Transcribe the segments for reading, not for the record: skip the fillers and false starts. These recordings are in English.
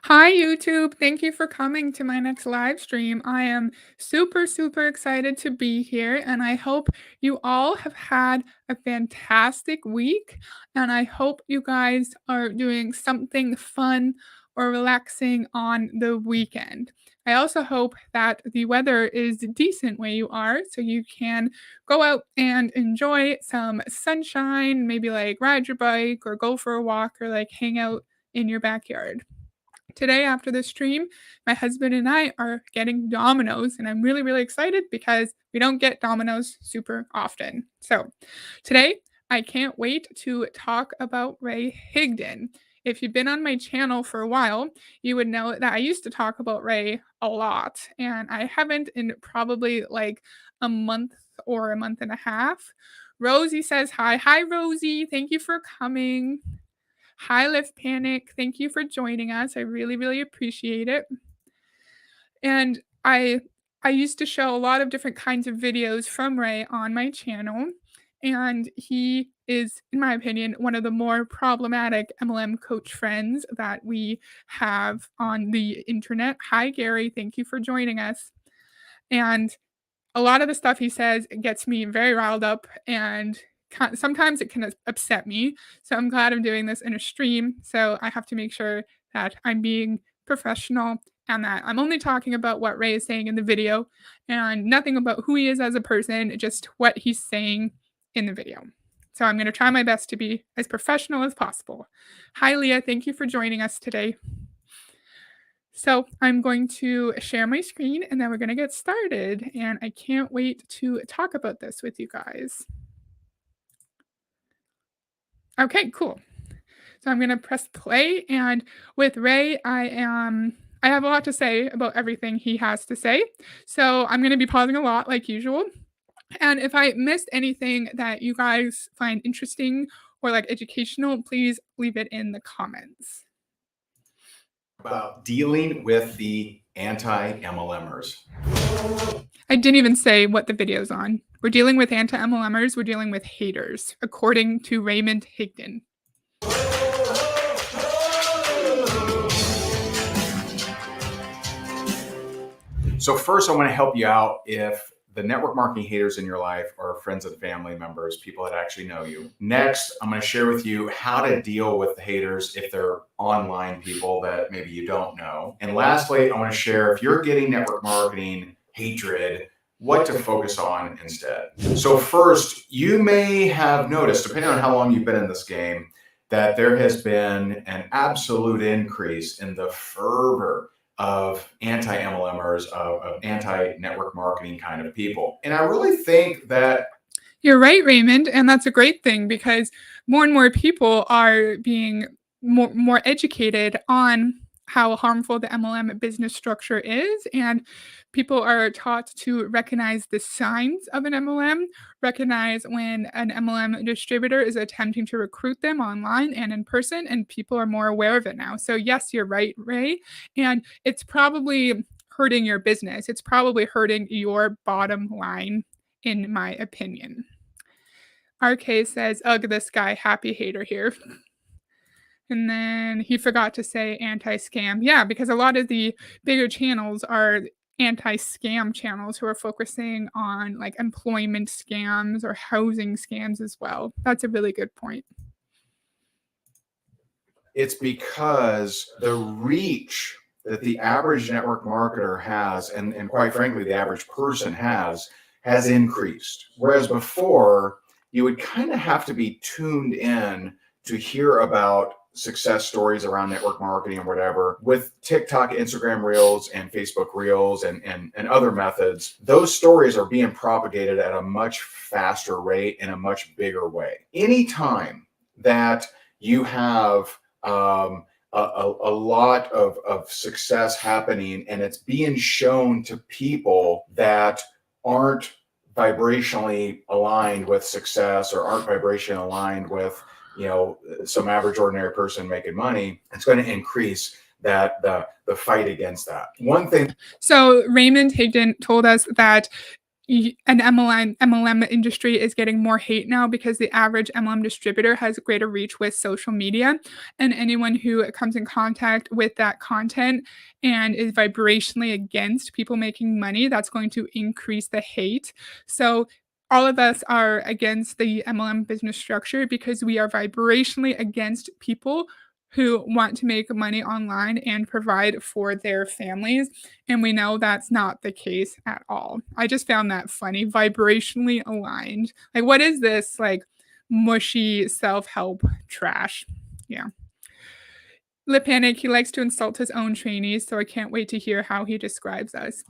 Hi, YouTube. Thank you for coming to my next live stream. I am super, super excited to be here, and I hope you all have had a fantastic week. And I hope you guys are doing something fun or relaxing on the weekend. I also hope that the weather is decent where you are, so you can go out and enjoy some sunshine, maybe like ride your bike or go for a walk or like hang out in your backyard. Today, after the stream, my husband and I are getting Domino's, and I'm really, really excited because we don't get Domino's super often. So, today, I can't wait to talk about Ray Higdon. If you've been on my channel for a while, you would know that I used to talk about Ray a lot, and I haven't in probably like a month or a month and a half. Rosie says hi. Hi, Rosie. Thank you for coming. Hi, Lift Panic. Thank you for joining us. I really, really appreciate it. And I used to show a lot of different kinds of videos from Ray on my channel, and he is, in my opinion, one of the more problematic MLM coach friends that we have on the internet. Hi, Gary. Thank you for joining us. And a lot of the stuff he says gets me very riled up and sometimes it can upset me. So I'm glad I'm doing this in a stream. So I have to make sure that I'm being professional and that I'm only talking about what Ray is saying in the video and nothing about who he is as a person, just what he's saying in the video. So I'm going to try my best to be as professional as possible. Hi, Leah. Thank you for joining us today. So I'm going to share my screen and then we're going to get started. And I can't wait to talk about this with you guys. Okay, cool. So I'm going to press play. And with Ray, I have a lot to say about everything he has to say. So I'm going to be pausing a lot like usual. And if I missed anything that you guys find interesting or like educational, please leave it in the comments. About dealing with the anti-MLMers. I didn't even say what the video's on. We're dealing with anti-MLMers, we're dealing with haters, according to Raymond Higdon. So first, I want to help you out if the network marketing haters in your life are friends and family members, people that actually know you. Next, I'm going to share with you how to deal with the haters if they're online people that maybe you don't know. And lastly, I want to share if you're getting network marketing hatred, what to focus on instead. So first, you may have noticed, depending on how long you've been in this game, that there has been an absolute increase in the fervor of anti-MLMers, of anti-network marketing kind of people. And I really think that you're right, Raymond, and that's a great thing because more and more people are being more educated on how harmful the MLM business structure is, and people are taught to recognize the signs of an MLM, recognize when an MLM distributor is attempting to recruit them online and in person, and people are more aware of it now. So yes, you're right, Ray, and it's probably hurting your business. It's probably hurting your bottom line, in my opinion. RK says, ugh, this guy, happy hater here. And then he forgot to say anti-scam. Yeah, because a lot of the bigger channels are anti-scam channels who are focusing on like employment scams or housing scams as well. That's a really good point. It's because the reach that the average network marketer has, and quite frankly, the average person has increased. Whereas before, you would kind of have to be tuned in to hear about success stories around network marketing or whatever. With TikTok, Instagram Reels, and Facebook Reels and other methods, those stories are being propagated at a much faster rate in a much bigger way. Anytime that you have a lot of success happening and it's being shown to people that aren't vibrationally aligned with success or aren't vibrationally aligned with, you know, some average ordinary person making money, it's going to increase that the fight against that. One thing. So Raymond Higdon told us that an MLM industry is getting more hate now because the average MLM distributor has greater reach with social media, and anyone who comes in contact with that content and is vibrationally against people making money, that's going to increase the hate. So all of us are against the MLM business structure because we are vibrationally against people who want to make money online and provide for their families. And we know that's not the case at all. I just found that funny, vibrationally aligned. Like, what is this, like, mushy self-help trash? Yeah. Lip Panic, he likes to insult his own trainees, so I can't wait to hear how he describes us.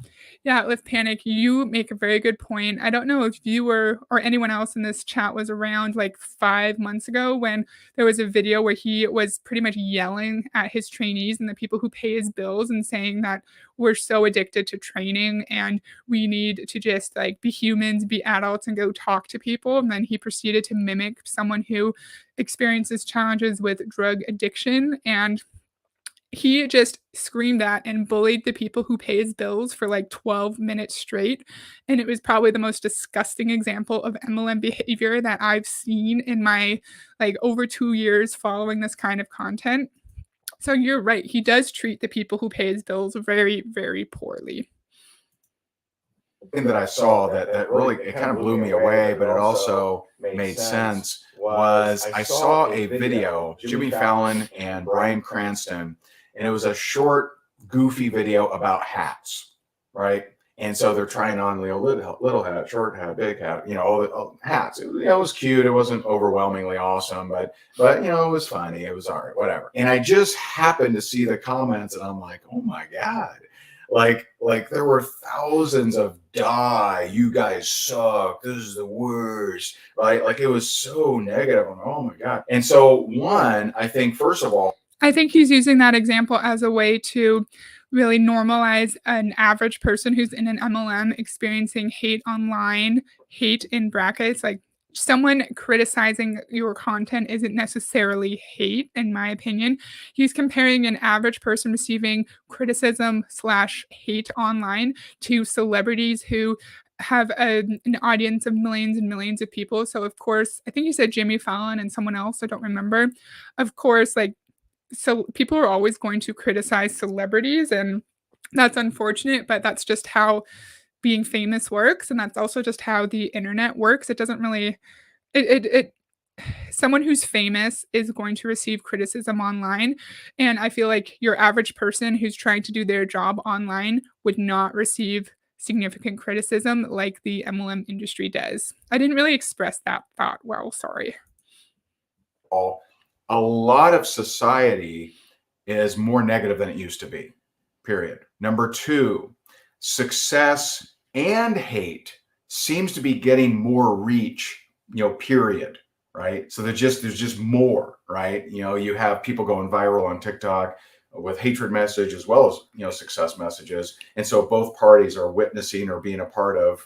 Yeah, Lip Panic, you make a very good point. I don't know if you were or anyone else in this chat was around like 5 months ago when there was a video where he was pretty much yelling at his trainees and the people who pay his bills and saying that we're so addicted to training and we need to just like be humans, be adults, and go talk to people. And then he proceeded to mimic someone who experiences challenges with drug addiction, and he just screamed at and bullied the people who pay his bills for like 12 minutes straight. And it was probably the most disgusting example of MLM behavior that I've seen in my like over 2 years following this kind of content. So you're right. He does treat the people who pay his bills very, very poorly. Thing that I saw that really it kind of blew me away, but it also made sense was I saw a video, Jimmy Fallon and Bryan Cranston, and it was a short, goofy video about hats, right? And so they're trying on, little hat, short hat, big hat, all hats. It was cute. It wasn't overwhelmingly awesome, but it was funny. It was all right, whatever. And I just happened to see the comments, and I'm like, oh my god, like there were thousands of die, you guys suck, this is the worst, right? Like it was so negative. I'm like, oh my god. And so one, I think first of all, I think he's using that example as a way to really normalize an average person who's in an MLM experiencing hate online, hate in brackets, like someone criticizing your content isn't necessarily hate, in my opinion. He's comparing an average person receiving criticism slash hate online to celebrities who have an audience of millions and millions of people. So of course, I think you said Jimmy Fallon and someone else, I don't remember. Of course, like so people are always going to criticize celebrities, and that's unfortunate, but that's just how being famous works, and that's also just how the internet works. It doesn't really it someone who's famous is going to receive criticism online, and I feel like your average person who's trying to do their job online would not receive significant criticism like the MLM industry does. I didn't really express that thought well, sorry. a lot of society is more negative than it used to be, period. Number two, success and hate seems to be getting more reach, period, right? So there's just more, right? You have people going viral on TikTok with hatred message as well as success messages, and so both parties are witnessing or being a part of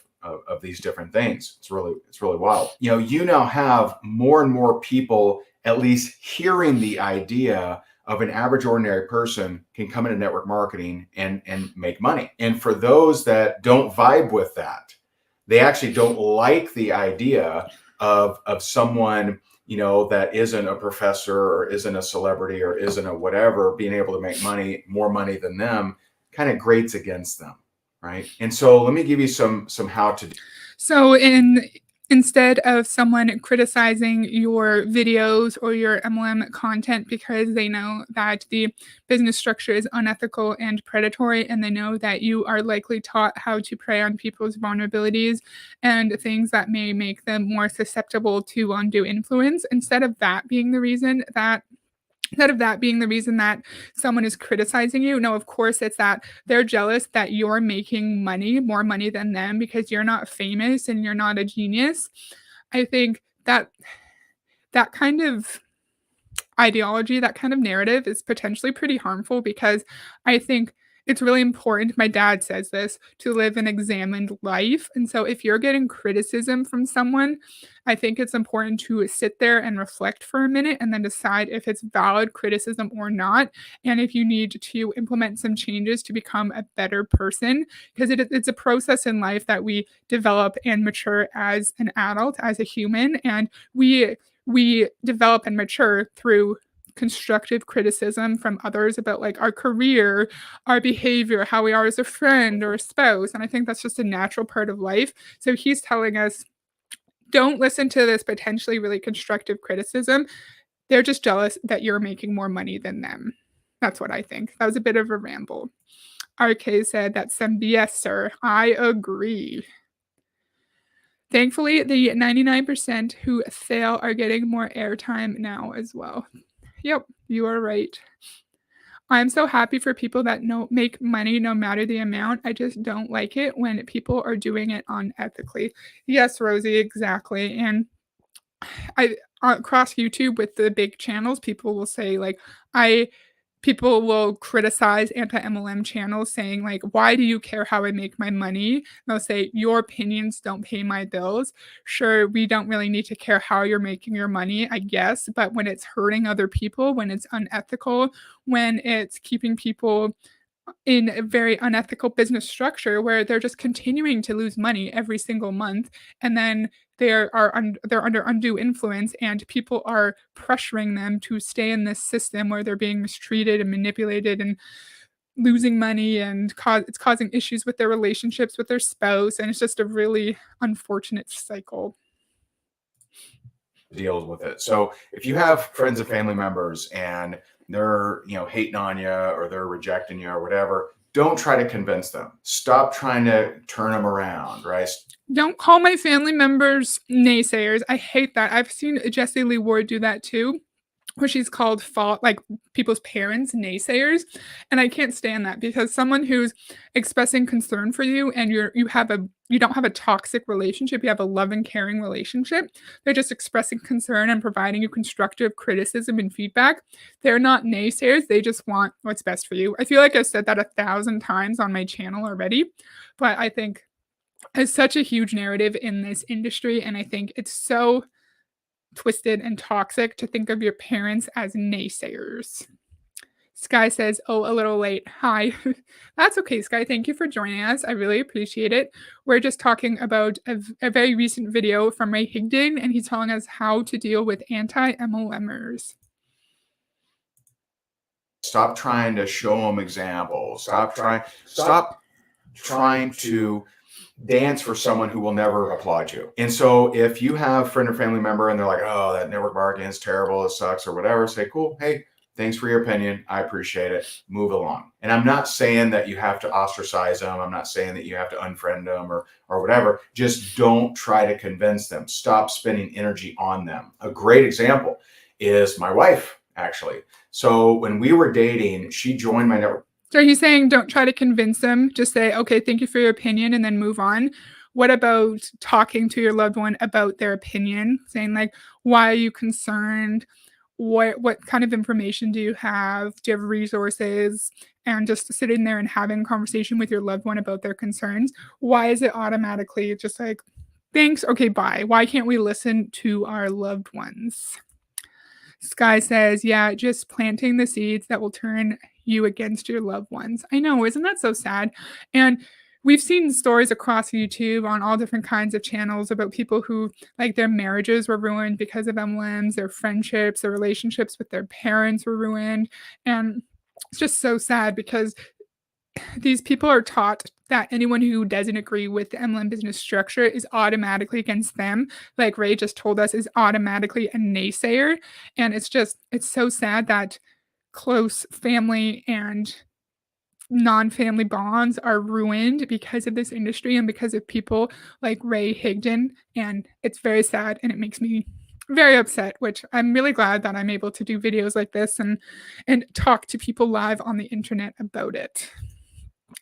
these different things. It's really wild. You now have more and more people at least hearing the idea of an average ordinary person can come into network marketing and make money. And for those that don't vibe with that, they actually don't like the idea of someone that isn't a professor or isn't a celebrity or isn't a whatever being able to make more money than them, kind of grates against them, right? And so let me give you some how to do. So instead of someone criticizing your videos or your MLM content because they know that the business structure is unethical and predatory, and they know that you are likely taught how to prey on people's vulnerabilities and things that may make them more susceptible to undue influence, instead of that being the reason that someone is criticizing you, no, of course, it's that they're jealous that you're making money, more money than them because you're not famous and you're not a genius. I think that that kind of ideology, that kind of narrative is potentially pretty harmful because I think it's really important, my dad says this, to live an examined life, and so if you're getting criticism from someone, I think it's important to sit there and reflect for a minute and then decide if it's valid criticism or not, and if you need to implement some changes to become a better person, 'cause it's a process in life that we develop and mature as an adult, as a human, and we develop and mature through constructive criticism from others about, like, our career, our behavior, how we are as a friend or a spouse, and I think that's just a natural part of life. So he's telling us, "Don't listen to this potentially really constructive criticism. They're just jealous that you're making more money than them." That's what I think. That was a bit of a ramble. RK said, "That's some BS, sir." I agree. Thankfully, the 99% who fail are getting more airtime now as well. Yep, you are right. I'm so happy for people that no make money no matter the amount. I just don't like it when people are doing it unethically. Yes, Rosie, exactly. And I across YouTube with the big channels, people will say like, I people will criticize anti-MLM channels saying like, "Why do you care how I make my money?" They'll say, "Your opinions don't pay my bills." Sure, we don't really need to care how you're making your money, I guess, but when it's hurting other people, when it's unethical, when it's keeping people in a very unethical business structure where they're just continuing to lose money every single month, and then they're under undue influence, and people are pressuring them to stay in this system where they're being mistreated and manipulated and losing money, and it's causing issues with their relationships with their spouse, and it's just a really unfortunate cycle. Deals with it. So if you have friends and family members and they're, hating on you or they're rejecting you or whatever, don't try to convince them. Stop trying to turn them around, right? Don't call my family members naysayers. I hate that. I've seen Jessie Lee Ward do that too, where she's called fault like people's parents naysayers, and I can't stand that because someone who's expressing concern for you and you don't have a toxic relationship, you have a loving, caring relationship. They're just expressing concern and providing you constructive criticism and feedback. They're not naysayers, they just want what's best for you. I feel like I've said that 1,000 times on my channel already, but I think it's such a huge narrative in this industry, and I think it's so twisted and toxic to think of your parents as naysayers. Sky says, "Oh, a little late. Hi." That's okay, Sky. Thank you for joining us. I really appreciate it. We're just talking about a very recent video from Ray Higdon, and he's telling us how to deal with anti-MLMers. Stop trying to show them examples. Stop trying to dance for someone who will never applaud you. And so if you have a friend or family member and they're like, "Oh, that network marketing is terrible, it sucks," or whatever, say, "Cool, hey, thanks for your opinion. I appreciate it. Move along." And I'm not saying that you have to ostracize them. I'm not saying that you have to unfriend them or whatever. Just don't try to convince them. Stop spending energy on them. A great example is my wife, actually. So when we were dating, she joined my network. So he's saying don't try to convince them, just say, "Okay, thank you for your opinion," and then move on. What about talking to your loved one about their opinion, saying like, "Why are you concerned? What kind of information do you have? Do you have resources?" And just sitting there and having a conversation with your loved one about their concerns. Why is it automatically just like, "Thanks, okay, bye." Why can't we listen to our loved ones? Sky says, "Yeah, just planting the seeds that will turn you against your loved ones." I know, isn't that so sad? And we've seen stories across YouTube on all different kinds of channels about people who, like, their marriages were ruined because of MLMs, their friendships, their relationships with their parents were ruined. And it's just so sad because these people are taught that anyone who doesn't agree with the MLM business structure is automatically against them, like Ray just told us, is automatically a naysayer. And it's so sad that close family and non-family bonds are ruined because of this industry and because of people like Ray Higdon. And it's very sad and it makes me very upset, which I'm really glad that I'm able to do videos like this and talk to people live on the internet about it.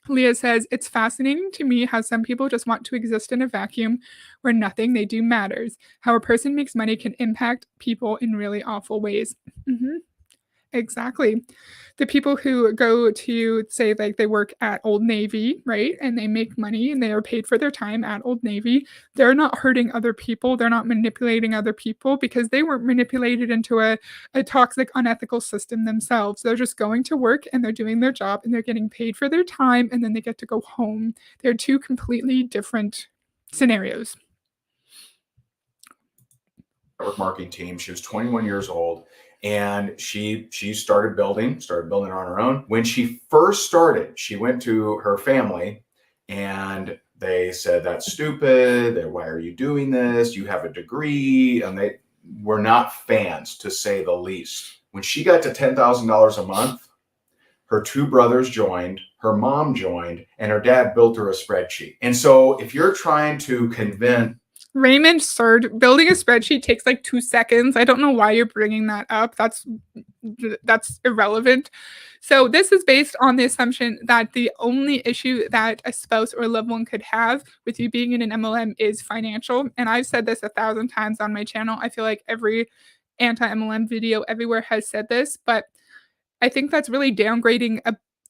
Leah says, "It's fascinating to me how some people just want to exist in a vacuum where nothing they do matters. How a person makes money can impact people in really awful ways." Mhm. Exactly. The people who go to say like they work at Old Navy, right? And they make money and they are paid for their time at Old Navy. They're not hurting other people. They're not manipulating other people because they weren't manipulated into a toxic, unethical system themselves. They're just going to work and they're doing their job and they're getting paid for their time and then they get to go home. They're two completely different scenarios. Network marketing team. She was 21 years old, and she started building on her own. When she first started, she went to her family, and they said, "That's stupid. Why are you doing this? You have a degree," and they were not fans, to say the least. When she got to $10,000 a month, her two brothers joined, her mom joined, and her dad built her a spreadsheet. And so, if you're trying to convince Raymond Surd, building a spreadsheet takes like 2 seconds. I don't know why you're bringing that up. That's irrelevant. So this is based on the assumption that the only issue that a spouse or a loved one could have with you being in an MLM is financial. And I've said this 1,000 times on my channel. I feel like every anti-MLM video everywhere has said this, but I think that's really downgrading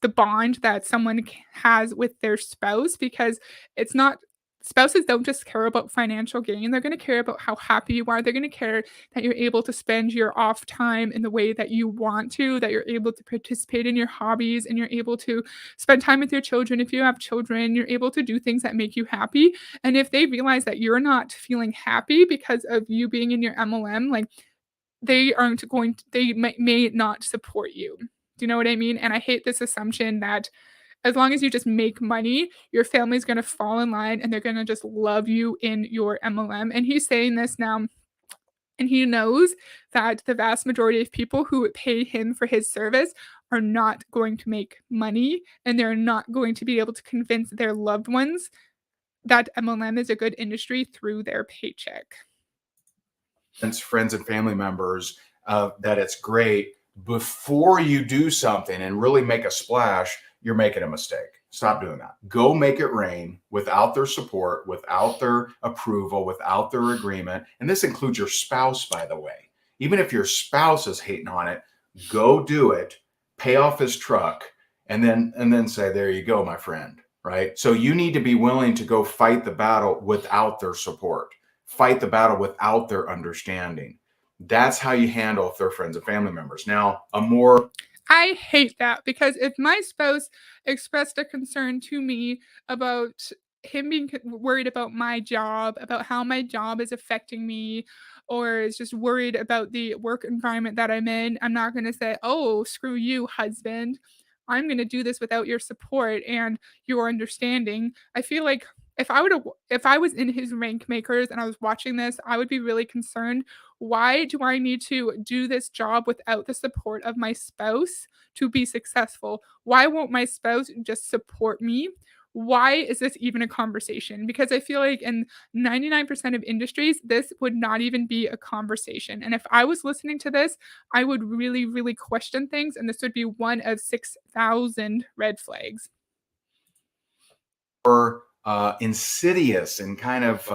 the bond that someone has with their spouse because it's not spouses don't just care about financial gain. They're going to care about how happy you are. They're going to care that you're able to spend your off time in the way that you want to, that you're able to participate in your hobbies and you're able to spend time with your children. If you have children, you're able to do things that make you happy. And if they realize that you're not feeling happy because of you being in your MLM, like they may not support you. Do you know what I mean? And I hate this assumption that as long as you just make money, your family's going to fall in line and they're going to just love you in your MLM. And he's saying this now, and he knows that the vast majority of people who pay him for his service are not going to make money and they're not going to be able to convince their loved ones that MLM is a good industry through their paycheck. friends and family members that it's great, before you do something and really make a splash, you're making a mistake. Stop doing that. Go make it rain without their support, without their approval, without their agreement. And this includes your spouse, by the way. Even if your spouse is hating on it, go do it, pay off his truck, and then say, there you go, my friend. Right? So you need to be willing to go fight the battle without their support, fight the battle without their understanding. That's how you handle if they're friends and family members. Now, I hate that because if my spouse expressed a concern to me about him being worried about my job, about how my job is affecting me, or is just worried about the work environment that I'm in, I'm not going to say, oh, screw you, husband. I'm going to do this without your support and your understanding. I feel like if I was in his rank makers and I was watching this, I would be really concerned. Why do I need to do this job without the support of my spouse to be successful? Why won't my spouse just support me? Why is this even a conversation? Because I feel like in 99% of industries, this would not even be a conversation. And if I was listening to this, I would really, really question things. And this would be one of 6,000 red flags. more insidious and kind of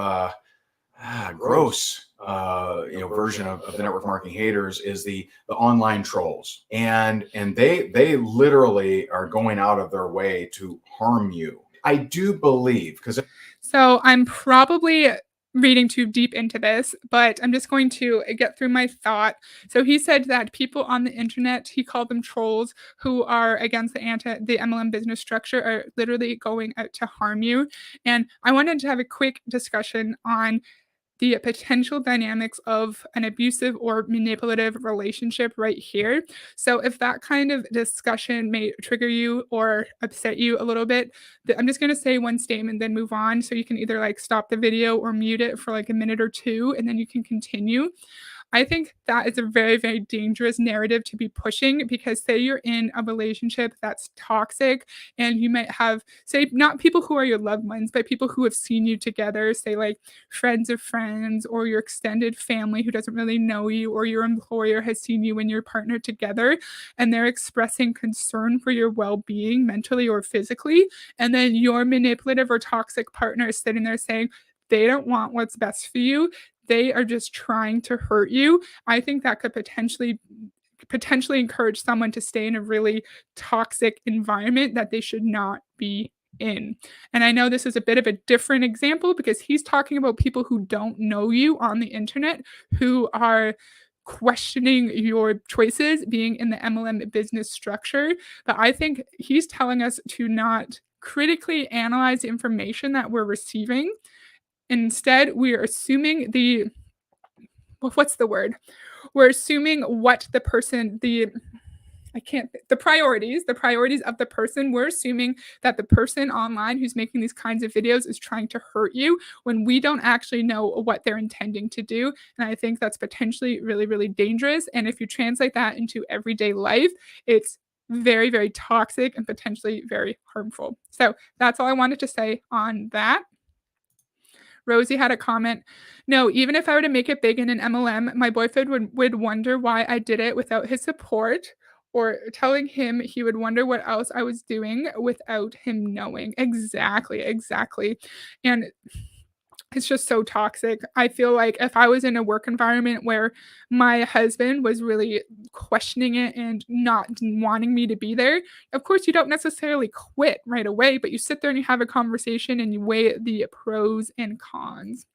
gross version of the network marketing haters is the online trolls, and they literally are going out of their way to harm you. I do believe, because So I'm probably reading too deep into this, but I'm just going to get through my thought. So he said that people on the internet, he called them trolls, who are against the MLM business structure, are literally going out to harm you. And I wanted to have a quick discussion on the potential dynamics of an abusive or manipulative relationship right here. So, if that kind of discussion may trigger you or upset you a little bit, I'm just going to say one statement, then move on. So, you can either like stop the video or mute it for like a minute or two, and then you can continue. I think that is a very, very dangerous narrative to be pushing because, say, you're in a relationship that's toxic and you might have, say, not people who are your loved ones, but people who have seen you together, say, like friends of friends or your extended family who doesn't really know you, or your employer has seen you and your partner together and they're expressing concern for your well being mentally or physically. And then your manipulative or toxic partner is sitting there saying, they don't want what's best for you. They are just trying to hurt you. I think that could potentially potentially encourage someone to stay in a really toxic environment that they should not be in. And I know this is a bit of a different example because he's talking about people who don't know you on the internet, who are questioning your choices being in the MLM business structure. But I think he's telling us to not critically analyze the information that we're receiving. Instead, we are assuming what's the word? We're assuming what the person, the priorities of the person. We're assuming that the person online who's making these kinds of videos is trying to hurt you when we don't actually know what they're intending to do. And I think that's potentially really, really dangerous. And if you translate that into everyday life, it's very, very toxic and potentially very harmful. So that's all I wanted to say on that. Rosie had a comment. No, even if I were to make it big in an MLM, my boyfriend would wonder why I did it without his support, or telling him he would wonder what else I was doing without him knowing. Exactly, exactly. And it's just so toxic. I feel like if I was in a work environment where my husband was really questioning it and not wanting me to be there, of course, you don't necessarily quit right away, but you sit there and you have a conversation and you weigh the pros and cons.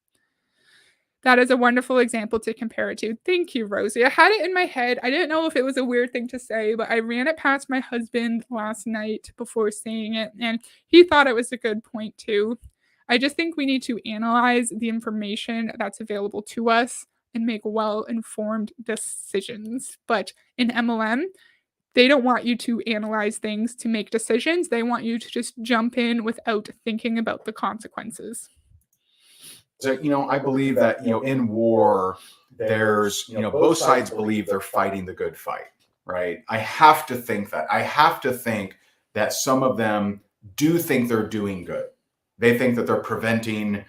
That is a wonderful example to compare it to. Thank you, Rosie. I had it in my head. I didn't know if it was a weird thing to say, but I ran it past my husband last night before saying it, and he thought it was a good point too. I just think we need to analyze the information that's available to us and make well informed decisions. But in MLM, they don't want you to analyze things to make decisions. They want you to just jump in without thinking about the consequences. So, I believe that, in war, there's, both sides believe they're fighting the good fight, right? I have to think that. I have to think that some of them do think they're doing good. They think that they're preventing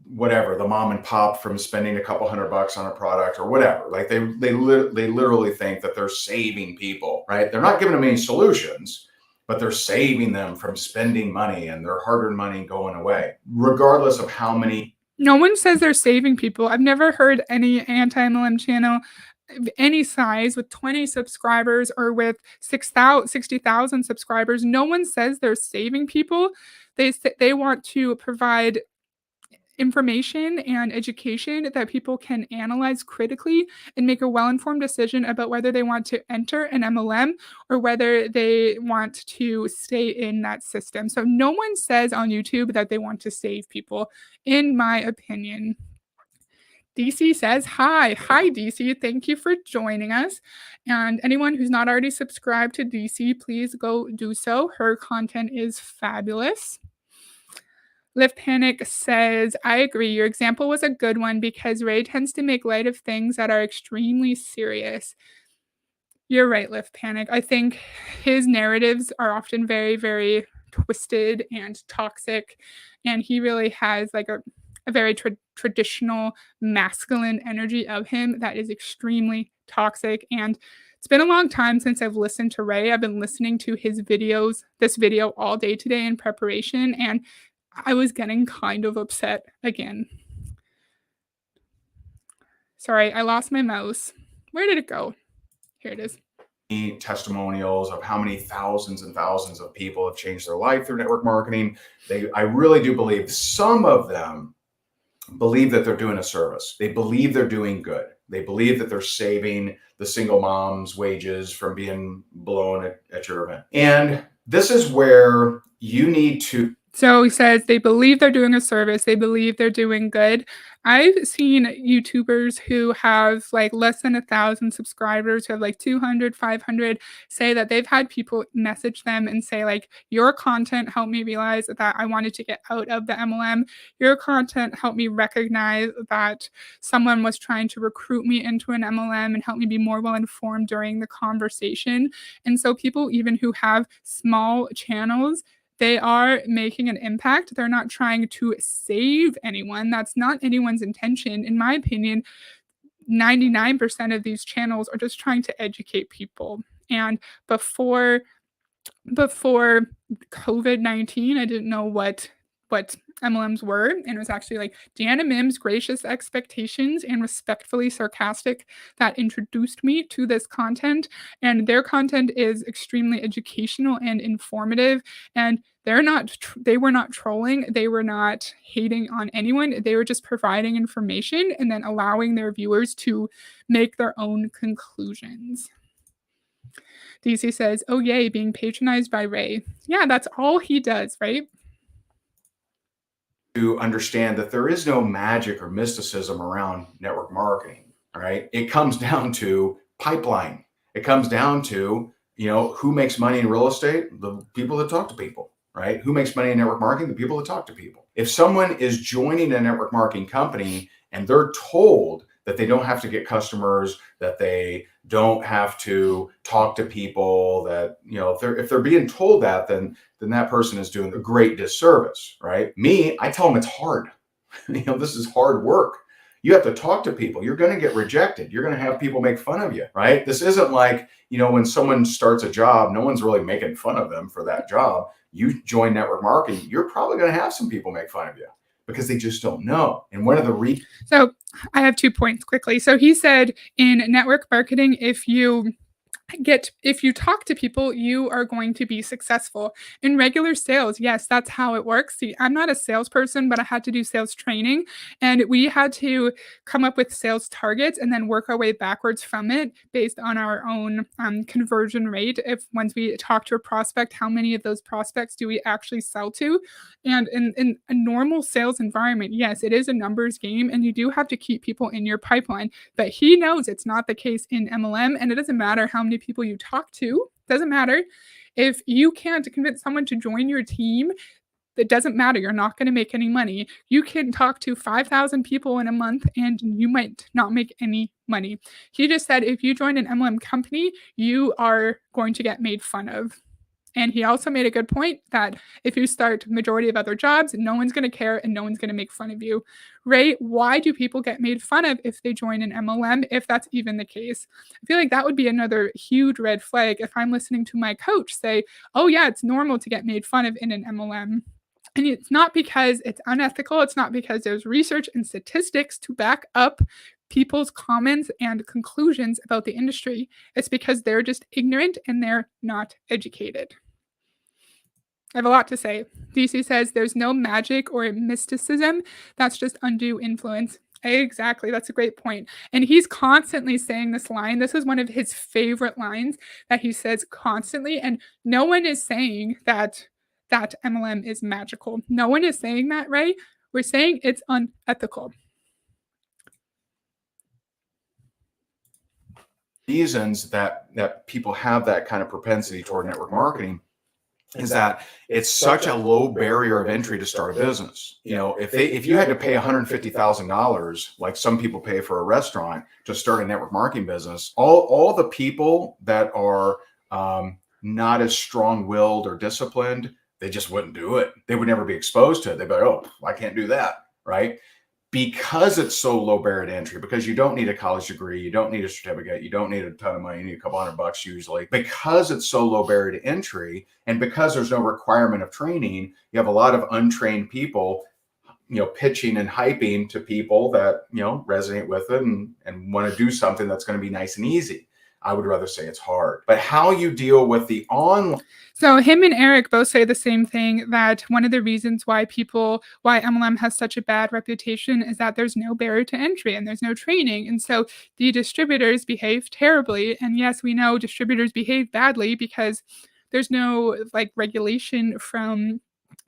whatever, the mom and pop from spending a couple $100 on a product or whatever. Like they literally think that they're saving people, right? They're not giving them any solutions, but they're saving them from spending money and their hard-earned money going away, regardless of how many. No one says they're saving people. I've never heard any anti-MLM channel of any size with 20 subscribers or with 60,000 subscribers. No one says they're saving people. They want to provide information and education that people can analyze critically and make a well-informed decision about whether they want to enter an MLM or whether they want to stay in that system. So no one says on YouTube that they want to save people, in my opinion. DC says, hi. Hi, DC. Thank you for joining us. And anyone who's not already subscribed to DC, please go do so. Her content is fabulous. Lift Panic says, I agree. Your example was a good one because Ray tends to make light of things that are extremely serious. You're right, Lift Panic. I think his narratives are often very, very twisted and toxic. And he really has like a very traditional masculine energy of him that is extremely toxic. And it's been a long time since I've listened to Ray. I've been listening to his videos, this video all day today in preparation. And I was getting kind of upset again. Sorry, I lost my mouse. Where did it go? Here it is. Testimonials of how many thousands and thousands of people have changed their life through network marketing. I really do believe some of them believe that they're doing a service. They believe they're doing good. They believe that they're saving the single mom's wages from being blown at your event. And this is where you need to. So he says they believe they're doing a service. They believe they're doing good. I've seen YouTubers who have like less than 1,000 subscribers, who have like 200, 500, say that they've had people message them and say like, your content helped me realize that I wanted to get out of the MLM. Your content helped me recognize that someone was trying to recruit me into an MLM and help me be more well informed during the conversation. And so people even who have small channels, they are making an impact. They're not trying to save anyone. That's not anyone's intention. In my opinion, 99% of these channels are just trying to educate people. And before COVID-19, I didn't know what what MLMs were, and it was actually like Deanna Mims' gracious expectations and respectfully sarcastic that introduced me to this content. And their content is extremely educational and informative. And they were not trolling, they were not hating on anyone. They were just providing information and then allowing their viewers to make their own conclusions. DC says, "Oh yay, being patronized by Ray." Yeah, that's all he does, right? To understand that there is no magic or mysticism around network marketing, right? It comes down to pipeline. It comes down to, who makes money in real estate? The people that talk to people, right? Who makes money in network marketing? The people that talk to people. If someone is joining a network marketing company and they're told that they don't have to get customers, that they don't have to talk to people, that, if they're being told that, then that person is doing a great disservice, right? Me, I tell them it's hard. This is hard work. You have to talk to people. You're going to get rejected. You're going to have people make fun of you, right? This isn't like, when someone starts a job, no one's really making fun of them for that job. You join network marketing, you're probably going to have some people make fun of you because they just don't know. And one of the So I have 2 points quickly. So he said in network marketing, if you talk to people, you are going to be successful. In regular sales, yes, that's how it works. See, I'm not a salesperson, but I had to do sales training, and we had to come up with sales targets and then work our way backwards from it based on our own conversion rate. If once we talk to a prospect, how many of those prospects do we actually sell to? And in a normal sales environment, yes, it is a numbers game, and you do have to keep people in your pipeline. But he knows it's not the case in MLM, and it doesn't matter how many people you talk to. Doesn't matter. If you can't convince someone to join your team, it doesn't matter. You're not going to make any money. You can talk to 5,000 people in a month and you might not make any money. He just said if you join an MLM company, you are going to get made fun of. And he also made a good point that if you start majority of other jobs, no one's going to care and no one's going to make fun of you. Ray, why do people get made fun of if they join an MLM, if that's even the case? I feel like that would be another huge red flag if I'm listening to my coach say, oh, yeah, it's normal to get made fun of in an MLM. And it's not because it's unethical. It's not because there's research and statistics to back up people's comments and conclusions about the industry. It's because they're just ignorant and they're not educated. I have a lot to say. DC says there's no magic or mysticism. That's just undue influence. Exactly. That's a great point. And he's constantly saying this line. This is one of his favorite lines that he says constantly. And no one is saying that MLM is magical. No one is saying that, right? We're saying it's unethical. Reasons that people have that kind of propensity toward network marketing is that it's such a low barrier of entry to start a business. If you had to pay $150,000, like some people pay for a restaurant to start a network marketing business, all the people that are not as strong-willed or disciplined, they just wouldn't do it. They would never be exposed to it. They'd be like, oh, I can't do that, right? Because it's so low barrier to entry, because you don't need a college degree, you don't need a certificate, you don't need a ton of money, you need a couple $100 usually. Because it's so low barrier to entry, and because there's no requirement of training, you have a lot of untrained people, pitching and hyping to people that, resonate with it and want to do something that's going to be nice and easy. I would rather say it's hard. But how you deal with the online. So him and Eric both say the same thing, that one of the reasons why MLM has such a bad reputation is that there's no barrier to entry and there's no training. And so the distributors behave terribly. And yes, we know distributors behave badly because there's no regulation from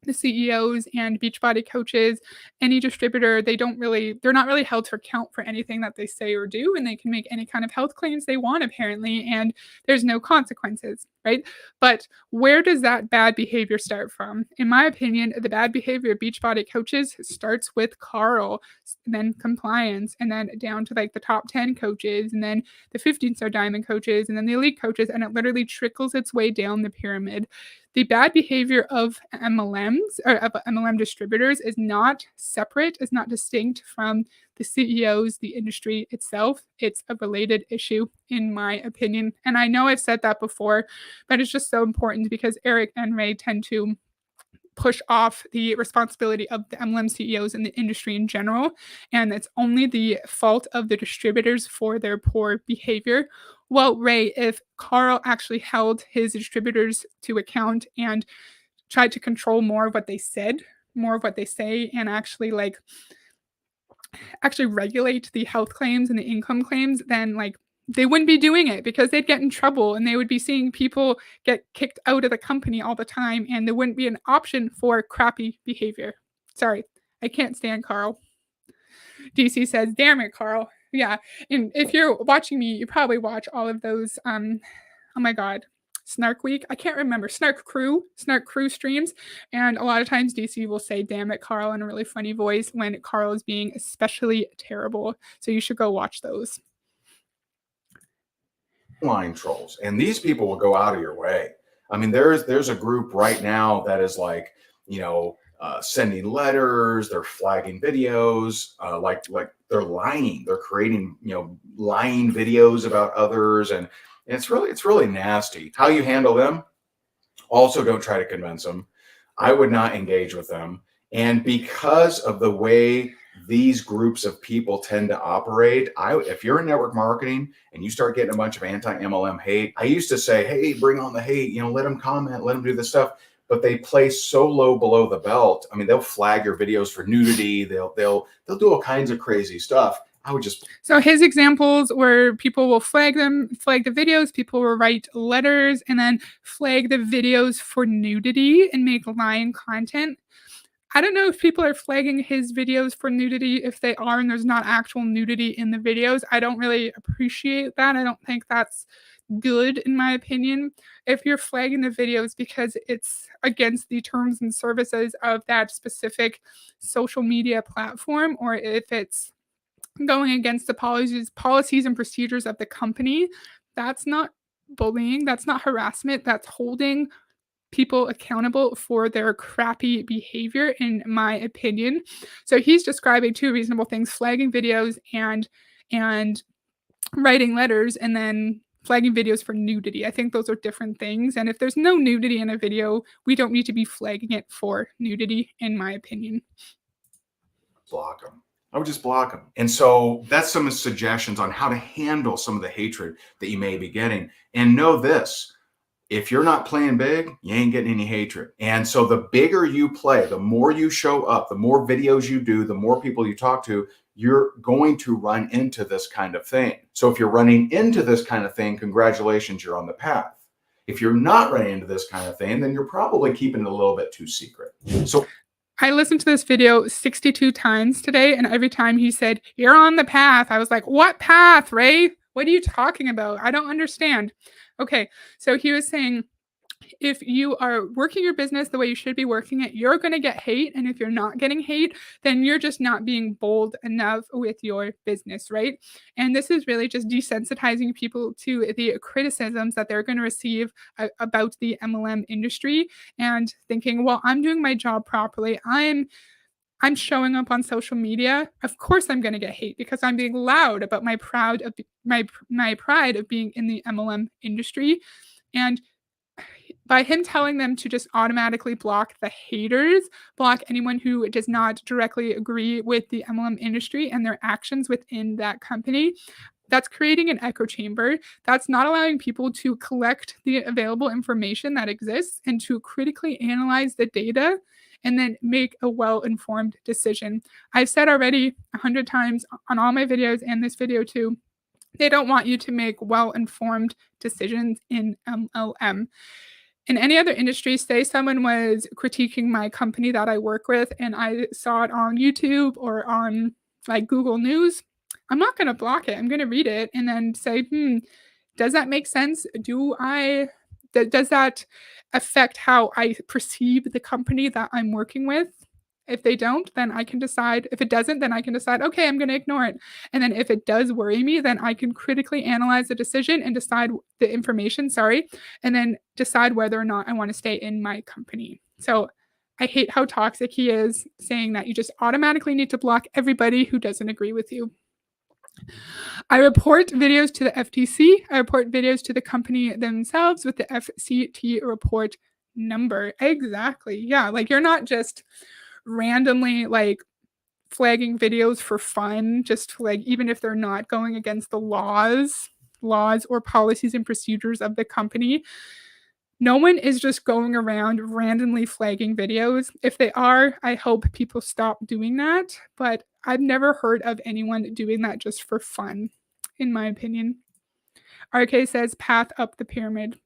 the CEOs and Beachbody coaches. Any distributor, they're not really held to account for anything that they say or do, and they can make any kind of health claims they want apparently, and there's no consequences, right? But where does that bad behavior start from? In my opinion, the bad behavior of Beachbody coaches starts with Carl, then compliance, and then down to the top 10 coaches, and then the 15-star diamond coaches, and then the elite coaches, and it literally trickles its way down the pyramid. The bad behavior of MLMs or of MLM distributors is not separate, is not distinct from the CEOs, the industry itself. It's a related issue, in my opinion. And I know I've said that before, but it's just so important because Eric and Ray tend to push off the responsibility of the MLM CEOs and the industry in general. And it's only the fault of the distributors for their poor behavior. Well, Ray, if Carl actually held his distributors to account and tried to control more of what they said, more of what they say, and actually regulate the health claims and the income claims, then they wouldn't be doing it because they'd get in trouble and they would be seeing people get kicked out of the company all the time and there wouldn't be an option for crappy behavior. Sorry, I can't stand Carl. DC says, damn it, Carl. Yeah. And if you're watching me, you probably watch all of those oh my god, Snark Week. I can't remember. Snark Crew streams. And a lot of times DC will say, damn it, Carl, in a really funny voice when Carl is being especially terrible. So you should go watch those. Line trolls, and these people will go out of your way. I mean, there's a group right now that is like, sending letters, they're flagging videos, like they're lying, they're creating, lying videos about others, and it's really nasty. How you handle them? Also, don't try to convince them. I would not engage with them. And because of the way these groups of people tend to operate, if you're in network marketing and you start getting a bunch of anti-MLM hate, I used to say, hey, bring on the hate, let them comment, let them do this stuff. But they play so low below the belt. I mean, they'll flag your videos for nudity. They'll do all kinds of crazy stuff. So his examples where people will flag the videos, people will write letters and then flag the videos for nudity and make lying content. I don't know if people are flagging his videos for nudity. If they are and there's not actual nudity in the videos, I don't really appreciate that. I don't think that's good, in my opinion. If you're flagging the videos because it's against the terms and services of that specific social media platform, or if it's going against the policies and procedures of the company, that's not bullying, that's not harassment, that's holding people accountable for their crappy behavior, in my opinion. So he's describing two reasonable things: flagging videos and writing letters, and then flagging videos for nudity. I think those are different things. And if there's no nudity in a video, we don't need to be flagging it for nudity, in my opinion. Block them. I would just block them. And so that's some suggestions on how to handle some of the hatred that you may be getting. And know this: if you're not playing big, you ain't getting any hatred. And so the bigger you play, the more you show up, the more videos you do, the more people you talk to, you're going to run into this kind of thing. So if you're running into this kind of thing, congratulations, you're on the path. If you're not running into this kind of thing, then you're probably keeping it a little bit too secret. So I listened to this video 62 times today, and every time he said, you're on the path, I was like, what path, Ray? What are you talking about? I don't understand. Okay, so he was saying, if you are working your business the way you should be working it, you're going to get hate. And if you're not getting hate, then you're just not being bold enough with your business, right? And this is really just desensitizing people to the criticisms that they're going to receive about the MLM industry, and thinking, well, I'm doing my job properly. I'm showing up on social media. Of course I'm going to get hate because I'm being loud about my pride of being in the MLM industry. And by him telling them to just automatically block the haters, block anyone who does not directly agree with the MLM industry and their actions within that company, that's creating an echo chamber. That's not allowing people to collect the available information that exists and to critically analyze the data and then make a well-informed decision. I've said already 100 times on all my videos and this video too, they don't want you to make well-informed decisions in MLM. In any other industry, say someone was critiquing my company that I work with and I saw it on YouTube or on Google News, I'm not going to block it. I'm going to read it and then say, does that make sense? Does that affect how I perceive the company that I'm working with? If they don't, then I can decide. If it doesn't, then I can decide, okay, I'm going to ignore it. And then if it does worry me, then I can critically analyze the decision and decide the information, and then decide whether or not I want to stay in my company. So I hate how toxic he is, saying that you just automatically need to block everybody who doesn't agree with you. I report videos to the FTC. I report videos to the company themselves with the FCT report number. Exactly. Yeah, like, you're not just randomly, like, flagging videos for fun, just like even if they're not going against the laws or policies and procedures of the company. No one is just going around randomly flagging videos. If they are, I hope people stop doing that, but I've never heard of anyone doing that just for fun, in my opinion. RK says path up the pyramid.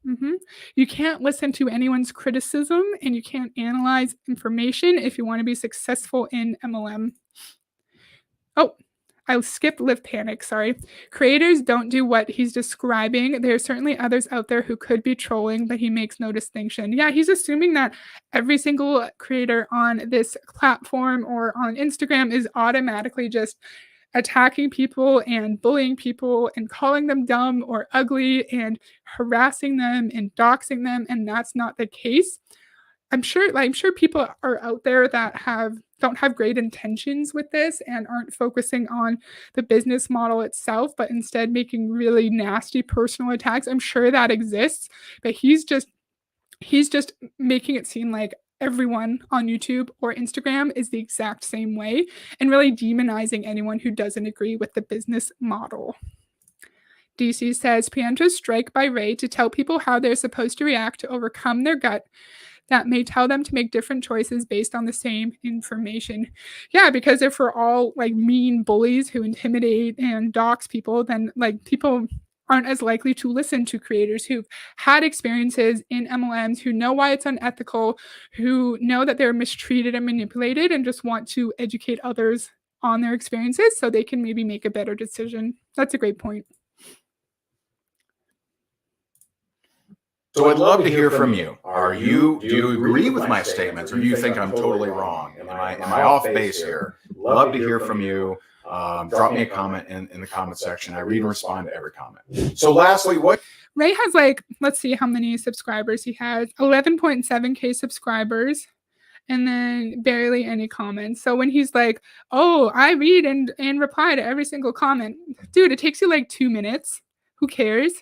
You can't listen to anyone's criticism and you can't analyze information if you want to be successful in MLM. Oh, I skipped Live Panic, sorry. Creators don't do what he's describing. There are certainly others out there who could be trolling, but he makes no distinction. Yeah, he's assuming that every single creator on this platform or on Instagram is automatically just attacking people and bullying people and calling them dumb or ugly and harassing them and doxing them, and that's not the case. I'm sure people are out there that don't have great intentions with this and aren't focusing on the business model itself, but instead making really nasty personal attacks. I'm sure that exists, but he's just making it seem like everyone on YouTube or Instagram is the exact same way and really demonizing anyone who doesn't agree with the business model. DC says, Pianto's strike by Ray to tell people how they're supposed to react to overcome their gut that may tell them to make different choices based on the same information. Yeah, because if we're all like mean bullies who intimidate and dox people, then like people aren't as likely to listen to creators who've had experiences in MLMs, who know why it's unethical, who know that they're mistreated and manipulated, and just want to educate others on their experiences so they can maybe make a better decision. That's a great point. So I'd love to hear from you. Do you agree with my statements, or do you think I'm totally wrong? Am I off base here? Love to hear from you. Drop me a comment in the comment section. I read and respond to every comment. So lastly, what Ray has like, let's see how many subscribers he has. 11.7K subscribers and then barely any comments. So when he's like, "Oh, I read and reply to every single comment." Dude, it takes you like 2 minutes. Who cares?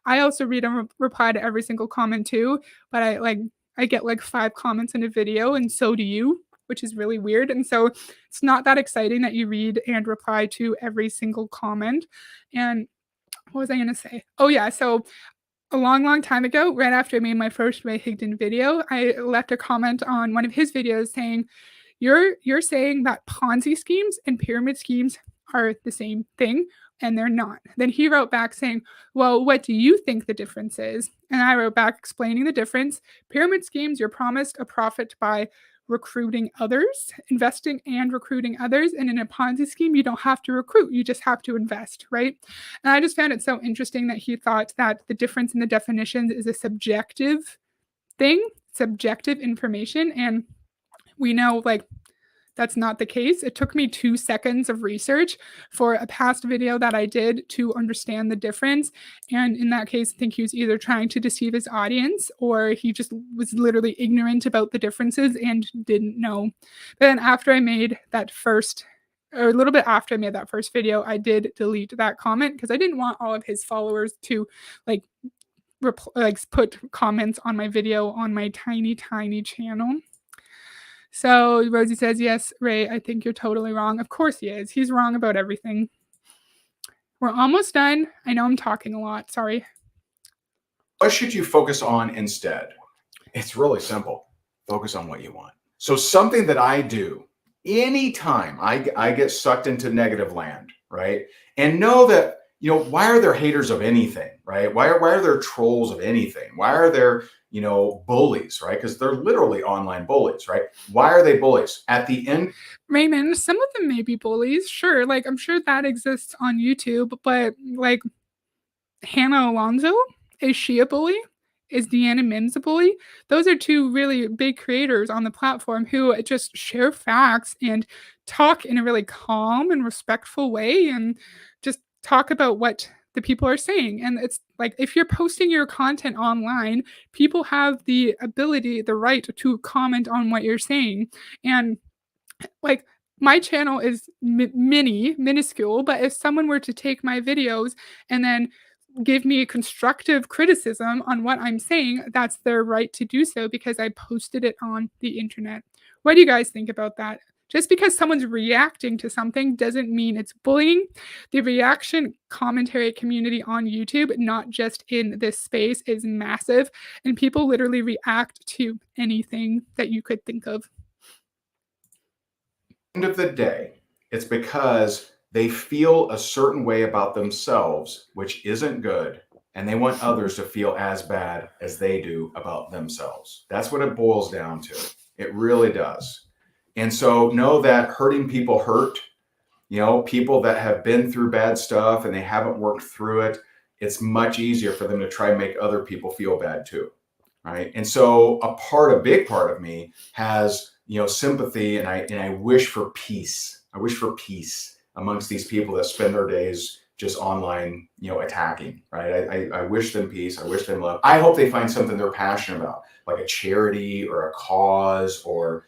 I also read and reply to every single comment too, but I get like 5 comments in a video and so do you, which is really weird. And so it's not that exciting that you read and reply to every single comment. And what was I going to say? Oh yeah, so a long, long time ago, right after I made my first Ray Higdon video, I left a comment on one of his videos saying, "You're saying that Ponzi schemes and pyramid schemes are the same thing, and they're not." Then he wrote back saying, "Well, what do you think the difference is?" And I wrote back explaining the difference. Pyramid schemes, you're promised a profit by recruiting others, investing and recruiting others. And in a Ponzi scheme, you don't have to recruit, you just have to invest, right? And I just found it so interesting that he thought that the difference in the definitions is a subjective thing, subjective information. And we know, like, that's not the case. It took me 2 seconds of research for a past video that I did to understand the difference. And in that case, I think he was either trying to deceive his audience or he just was literally ignorant about the differences and didn't know. But then after I made that first, or a little bit after I made that first video, I did delete that comment because I didn't want all of his followers to like put comments on my video on my tiny, tiny channel. So Rosie says, yes, Ray, I think you're totally wrong. Of course he is. He's wrong about everything. We're almost done. I know I'm talking a lot. Sorry. What should you focus on instead? It's really simple. Focus on what you want. So something that I do anytime I get sucked into negative land, right? And know that, why are there haters of anything, right? Why are there trolls of anything? Why are there, bullies, right? Because they're literally online bullies, right? Why are they bullies? At the end, Raymond, some of them may be bullies. Sure. Like, I'm sure that exists on YouTube, but like Hannah Alonso, is she a bully? Is Deanna Mims a bully? Those are 2 really big creators on the platform who just share facts and talk in a really calm and respectful way and just talk about what the people are saying. And it's like, if you're posting your content online, people have the ability, the right to comment on what you're saying. And like, my channel is minuscule, but if someone were to take my videos and then give me constructive criticism on what I'm saying, that's their right to do so because I posted it on the internet. What do you guys think about that? Just because someone's reacting to something doesn't mean it's bullying. The reaction commentary community on YouTube, not just in this space, is massive, and people literally react to anything that you could think of. End of the day, it's because they feel a certain way about themselves, which isn't good, and they want others to feel as bad as they do about themselves. That's what it boils down to. It really does. And so know that hurting people hurt. People that have been through bad stuff and they haven't worked through it, it's much easier for them to try and make other people feel bad too. Right. And so a big part of me has, sympathy, and I wish for peace. I wish for peace amongst these people that spend their days just online, attacking, right? I wish them peace. I wish them love. I hope they find something they're passionate about, like a charity or a cause or,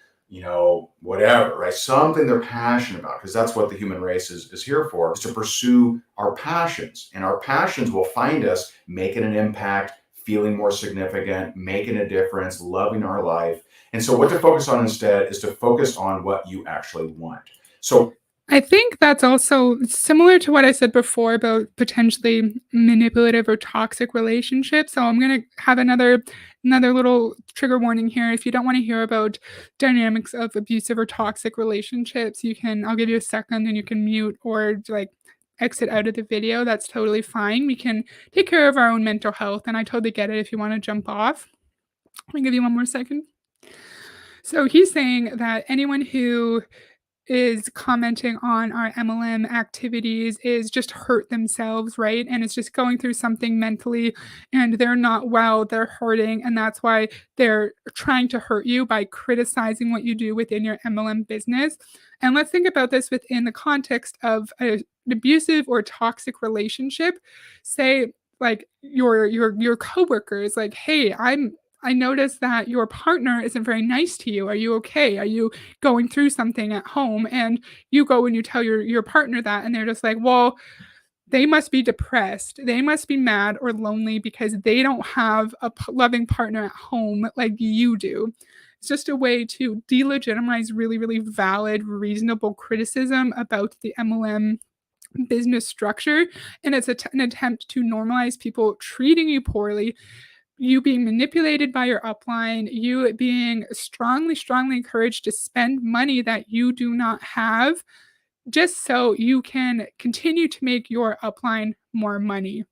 whatever, right? Something they're passionate about, because that's what the human race is here for, is to pursue our passions. And our passions will find us making an impact, feeling more significant, making a difference, loving our life. And so what to focus on instead is to focus on what you actually want. So I think that's also similar to what I said before about potentially manipulative or toxic relationships. So I'm gonna have another little trigger warning here. If you don't want to hear about dynamics of abusive or toxic relationships, I'll give you a second and you can mute or like exit out of the video. That's totally fine. We can take care of our own mental health, and I totally get it if you want to jump off. Let me give you one more second. So he's saying that anyone who is commenting on our MLM activities is just hurt themselves, right? And it's just going through something mentally and they're not well, they're hurting. And that's why they're trying to hurt you by criticizing what you do within your MLM business. And let's think about this within the context of an abusive or toxic relationship. Say, like your coworkers, like, hey, I noticed that your partner isn't very nice to you. Are you okay? Are you going through something at home? And you go and you tell your partner that, and they're just like, well, they must be depressed. They must be mad or lonely because they don't have a loving partner at home like you do. It's just a way to delegitimize really, really valid, reasonable criticism about the MLM business structure. And it's an attempt to normalize people treating you poorly, you being manipulated by your upline, you being strongly, strongly encouraged to spend money that you do not have just so you can continue to make your upline more money.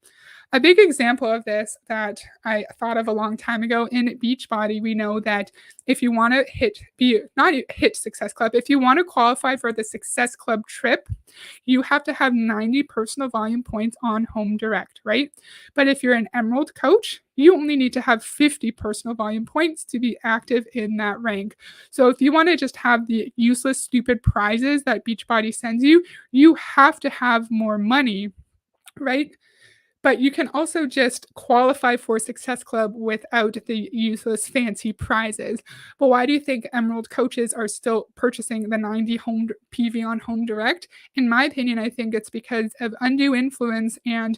A big example of this that I thought of a long time ago in Beachbody, we know that if you want to hit Success Club, if you want to qualify for the Success Club trip, you have to have 90 personal volume points on Home Direct, right? But if you're an Emerald coach, you only need to have 50 personal volume points to be active in that rank. So if you want to just have the useless, stupid prizes that Beachbody sends you, you have to have more money, right? But you can also just qualify for Success Club without the useless fancy prizes. But why do you think Emerald coaches are still purchasing the 90 home PV on Home Direct? In my opinion, I think it's because of undue influence and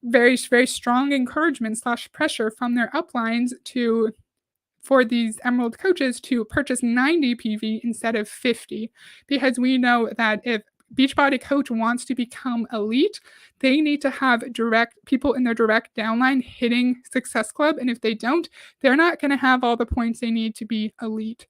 very, very strong encouragement slash pressure from their uplines for these Emerald coaches to purchase 90 PV instead of 50, because we know that if Beachbody coach wants to become elite, they need to have direct people in their direct downline hitting Success Club. And if they don't, they're not going to have all the points they need to be elite.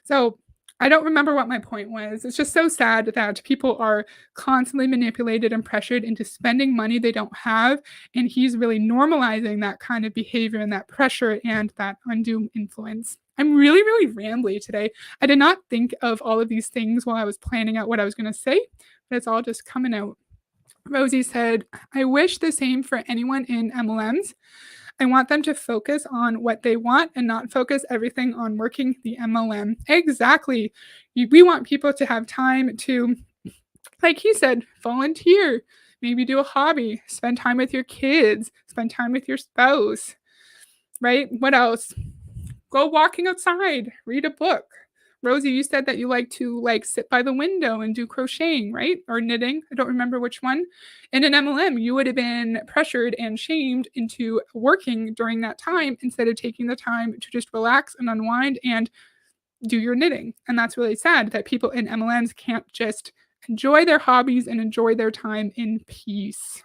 So I don't remember what my point was. It's just so sad that people are constantly manipulated and pressured into spending money they don't have. And he's really normalizing that kind of behavior and that pressure and that undue influence. I'm really, really rambly today. I did not think of all of these things while I was planning out what I was going to say, but it's all just coming out. Rosie said, I wish the same for anyone in MLMs. I want them to focus on what they want and not focus everything on working the MLM. Exactly. We want people to have time to, like he said, volunteer, maybe do a hobby, spend time with your kids, spend time with your spouse, right? What else? Go walking outside, read a book, Rosie, you said that you like to like sit by the window and do crocheting, right? Or knitting. I don't remember which one. In an MLM, you would have been pressured and shamed into working during that time instead of taking the time to just relax and unwind and do your knitting. And that's really sad that people in MLMs can't just enjoy their hobbies and enjoy their time in peace.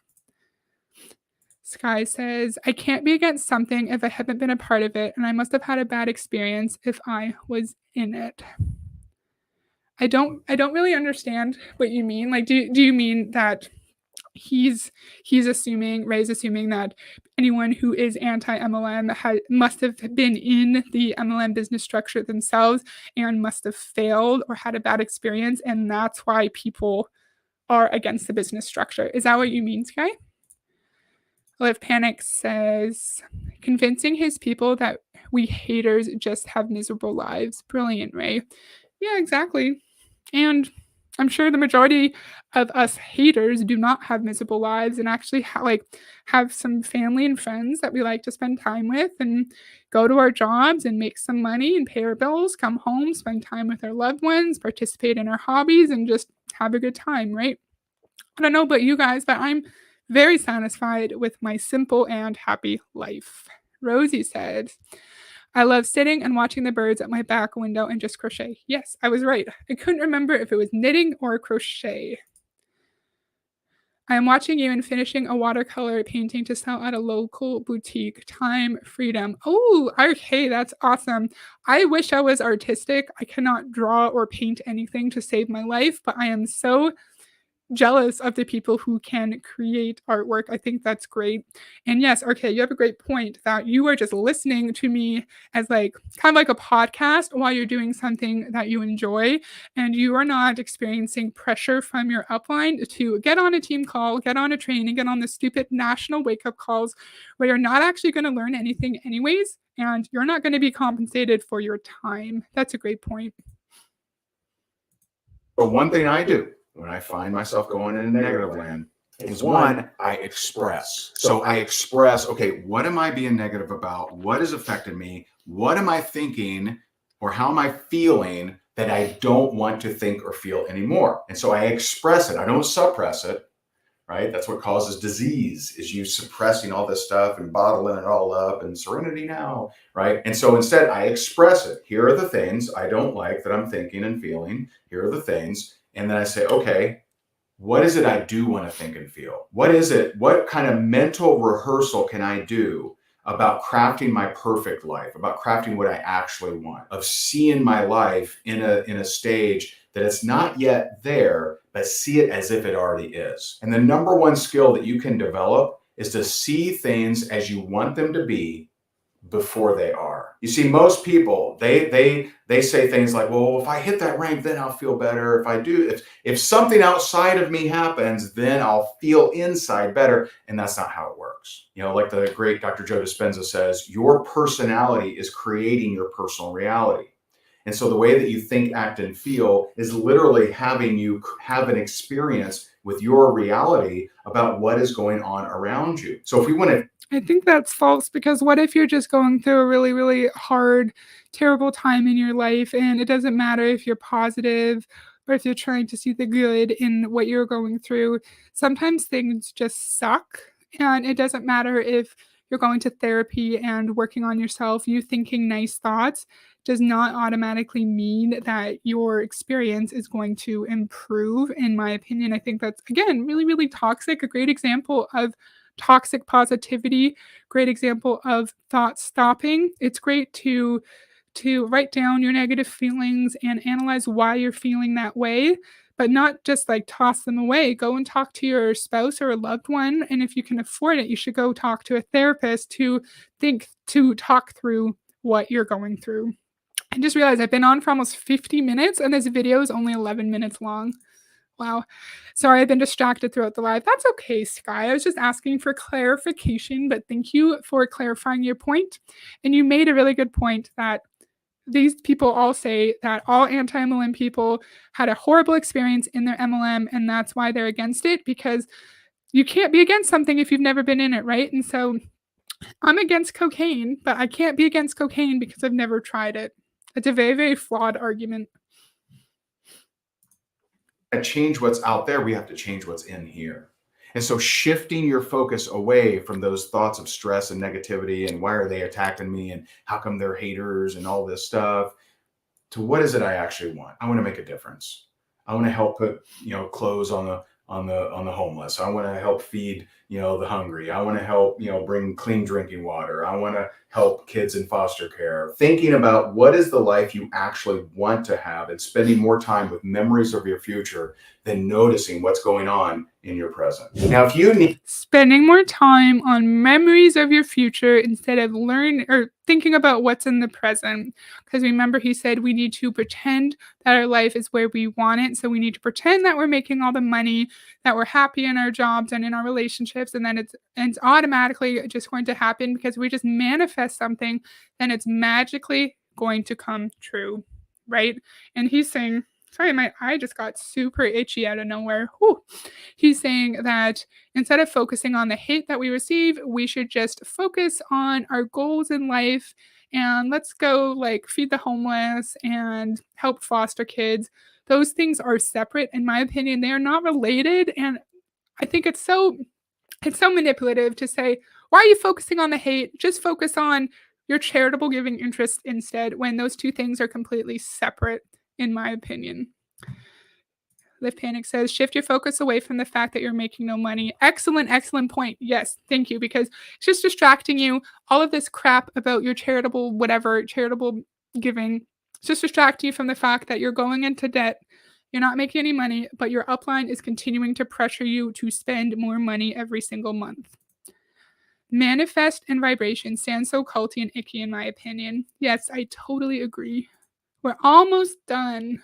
Sky says, I can't be against something if I haven't been a part of it, and I must have had a bad experience if I was in it. I don't really understand what you mean. Like, do you mean that he's Ray's assuming that anyone who is anti MLM must have been in the MLM business structure themselves and must have failed or had a bad experience, and that's why people are against the business structure. Is that what you mean, Sky? Live Panic says, convincing his people that we haters just have miserable lives. Brilliant, Ray. Yeah, exactly. And I'm sure the majority of us haters do not have miserable lives and actually have some family and friends that we like to spend time with and go to our jobs and make some money and pay our bills, come home, spend time with our loved ones, participate in our hobbies, and just have a good time, right? I don't know about you guys, but I'm very satisfied with my simple and happy life. Rosie said, I love sitting and watching the birds at my back window and just crochet. Yes, I was right. I couldn't remember if it was knitting or crochet. I am watching you and finishing a watercolor painting to sell at a local boutique. Time, freedom. Oh, okay, that's awesome. I wish I was artistic. I cannot draw or paint anything to save my life, but I am so jealous of the people who can create artwork. I think that's great. And yes, okay, you have a great point that you are just listening to me as like kind of like a podcast while you're doing something that you enjoy, and you are not experiencing pressure from your upline to get on a team call, get on a training, get on the stupid national wake up calls where you're not actually going to learn anything anyways, and you're not going to be compensated for your time. That's a great point. But one thing I do when I find myself going in negative land is one, I express. So I express, okay, what am I being negative about? What has affected me? What am I thinking or how am I feeling that I don't want to think or feel anymore? And so I express it. I don't suppress it, right? That's what causes disease, is you suppressing all this stuff and bottling it all up and serenity now, right? And so instead I express it. Here are the things I don't like that I'm thinking and feeling. Here are the things. And then I say, okay, what is it I do want to think and feel? What is it? What kind of mental rehearsal can I do about crafting my perfect life, about crafting what I actually want, of seeing my life in a stage that it's not yet there, but see it as if it already is. And the number one skill that you can develop is to see things as you want them to be before they are. You see, most people, they say things like, well, if I hit that rank, then I'll feel better. If I do, if something outside of me happens, then I'll feel inside better. And that's not how it works. You know, like the great Dr. Joe Dispenza says, your personality is creating your personal reality. And so the way that you think, act, and feel is literally having you have an experience with your reality about what is going on around you. So if we want to, I think that's false, because what if you're just going through a really, really hard, terrible time in your life, and it doesn't matter if you're positive or if you're trying to see the good in what you're going through. Sometimes things just suck, and it doesn't matter if you're going to therapy and working on yourself. You thinking nice thoughts does not automatically mean that your experience is going to improve, in my opinion. I think that's, again, really, really toxic. A great example of toxic positivity, great example of thought stopping. It's great to write down your negative feelings and analyze why you're feeling that way, but not just like toss them away. Go and talk to your spouse or a loved one, and if you can afford it, you should go talk to a therapist to talk through what you're going through. I just realized I've been on for almost 50 minutes and this video is only 11 minutes long. Wow. Sorry, I've been distracted throughout the live. That's okay, Sky. I was just asking for clarification, but thank you for clarifying your point. And you made a really good point that these people all say that all anti-MLM people had a horrible experience in their MLM, and that's why they're against it, because you can't be against something if you've never been in it, right? And so I'm against cocaine, but I can't be against cocaine because I've never tried it. It's a very, very flawed argument. To change what's out there, we have to change what's in here. And so shifting your focus away from those thoughts of stress and negativity and why are they attacking me and how come they're haters and all this stuff, to what is it I actually want? I want to make a difference. I want to help put, clothes on the homeless. I want to help feed, the hungry. I want to help, bring clean drinking water. I want to help kids in foster care. Thinking about what is the life you actually want to have and spending more time with memories of your future than noticing what's going on in your present. Now, if you need Spending more time on memories of your future instead of learn or thinking about what's in the present. Because remember, he said we need to pretend that our life is where we want it. So we need to pretend that we're making all the money, that we're happy in our jobs and in our relationships, and then it's automatically just going to happen because we just manifest something, then it's magically going to come true, right? And he's saying, sorry, my eye just got super itchy out of nowhere. Whew. He's saying that instead of focusing on the hate that we receive, we should just focus on our goals in life and let's go like feed the homeless and help foster kids. Those things are separate in my opinion. They are not related, and I think it's so manipulative to say, "Why are you focusing on the hate? Just focus on your charitable giving interest instead," when those two things are completely separate in my opinion. Live Panic says, shift your focus away from the fact that you're making no money. Excellent, excellent point. Yes, thank you. Because it's just distracting you. All of this crap about your charitable, whatever, charitable giving, it's just distracting you from the fact that you're going into debt. You're not making any money, but your upline is continuing to pressure you to spend more money every single month. Manifest and vibration sound so culty and icky, in my opinion. Yes, I totally agree. We're almost done.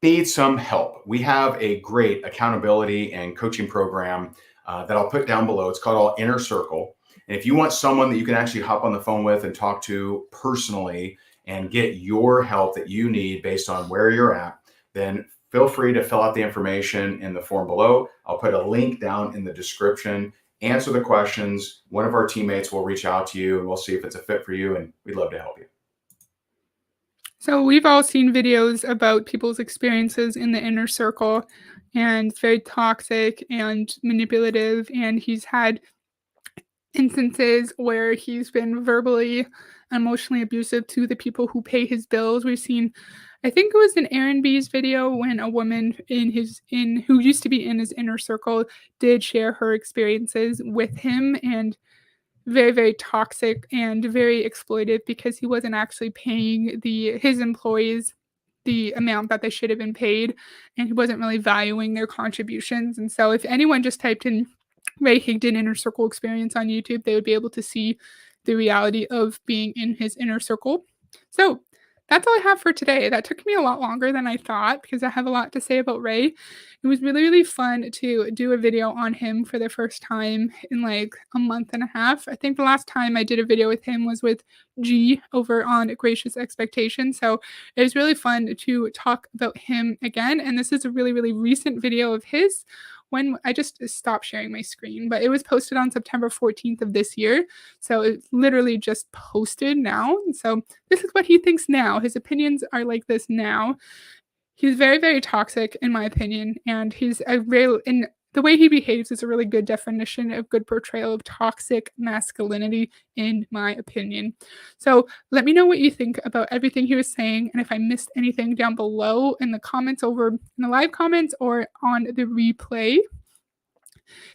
need some help, we have a great accountability and coaching program that I'll put down below. It's called All Inner Circle. And if you want someone that you can actually hop on the phone with and talk to personally and get your help that you need based on where you're at, then feel free to fill out the information in the form below. I'll put a link down in the description. Answer the questions. One of our teammates will reach out to you and we'll see if it's a fit for you, and we'd love to help you. So we've all seen videos about people's experiences in the inner circle, and it's very toxic and manipulative. And he's had instances where he's been verbally and emotionally abusive to the people who pay his bills. We've seen, I think it was an Aaron B's video when a woman who used to be in his inner circle did share her experiences with him, and very, very toxic and very exploitive because he wasn't actually paying his employees the amount that they should have been paid, and he wasn't really valuing their contributions. And so if anyone just typed in Ray Higdon inner circle experience on YouTube, they would be able to see the reality of being in his inner circle. So that's all I have for today. That took me a lot longer than I thought because I have a lot to say about Ray. It was really, really fun to do a video on him for the first time in like a month and a half. I think the last time I did a video with him was with G over on Gracious Expectations. So it was really fun to talk about him again. And this is a really, really recent video of his when I just stopped sharing my screen, but it was posted on September 14th of this year. So it's literally just posted now. And so this is what he thinks now. His opinions are like this now. He's very, very toxic, in my opinion, and he's a real and the way he behaves is a really good definition of good portrayal of toxic masculinity, in my opinion. So let me know what you think about everything he was saying, and if I missed anything down below in the comments over in the live comments or on the replay.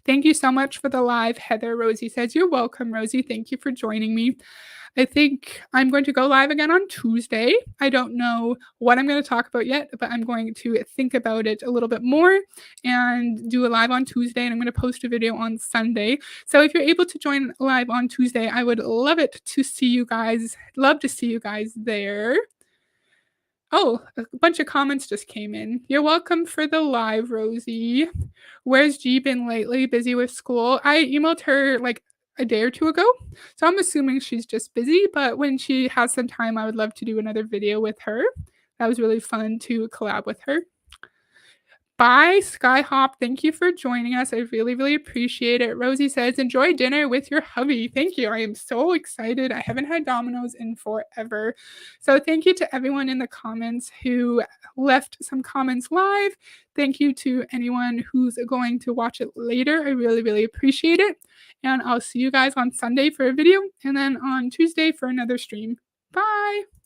Thank you so much for the live, Heather. Rosie says, you're welcome, Rosie. Thank you for joining me. I think I'm going to go live again on Tuesday. I don't know what I'm going to talk about yet, but I'm going to think about it a little bit more and do a live on Tuesday. And I'm going to post a video on Sunday. So if you're able to join live on Tuesday, I would love it to see you guys. Love to see you guys there. Oh, a bunch of comments just came in. You're welcome for the live, Rosie. Where's G been lately? Busy with school? I emailed her like a day or two ago, so I'm assuming she's just busy, but when she has some time, I would love to do another video with her. That was really fun to collab with her. Bye, Skyhop. Thank you for joining us. I really, really appreciate it. Rosie says, enjoy dinner with your hubby. Thank you. I am so excited. I haven't had Domino's in forever. So, thank you to everyone in the comments who left some comments live. Thank you to anyone who's going to watch it later. I really, really appreciate it. And I'll see you guys on Sunday for a video and then on Tuesday for another stream. Bye.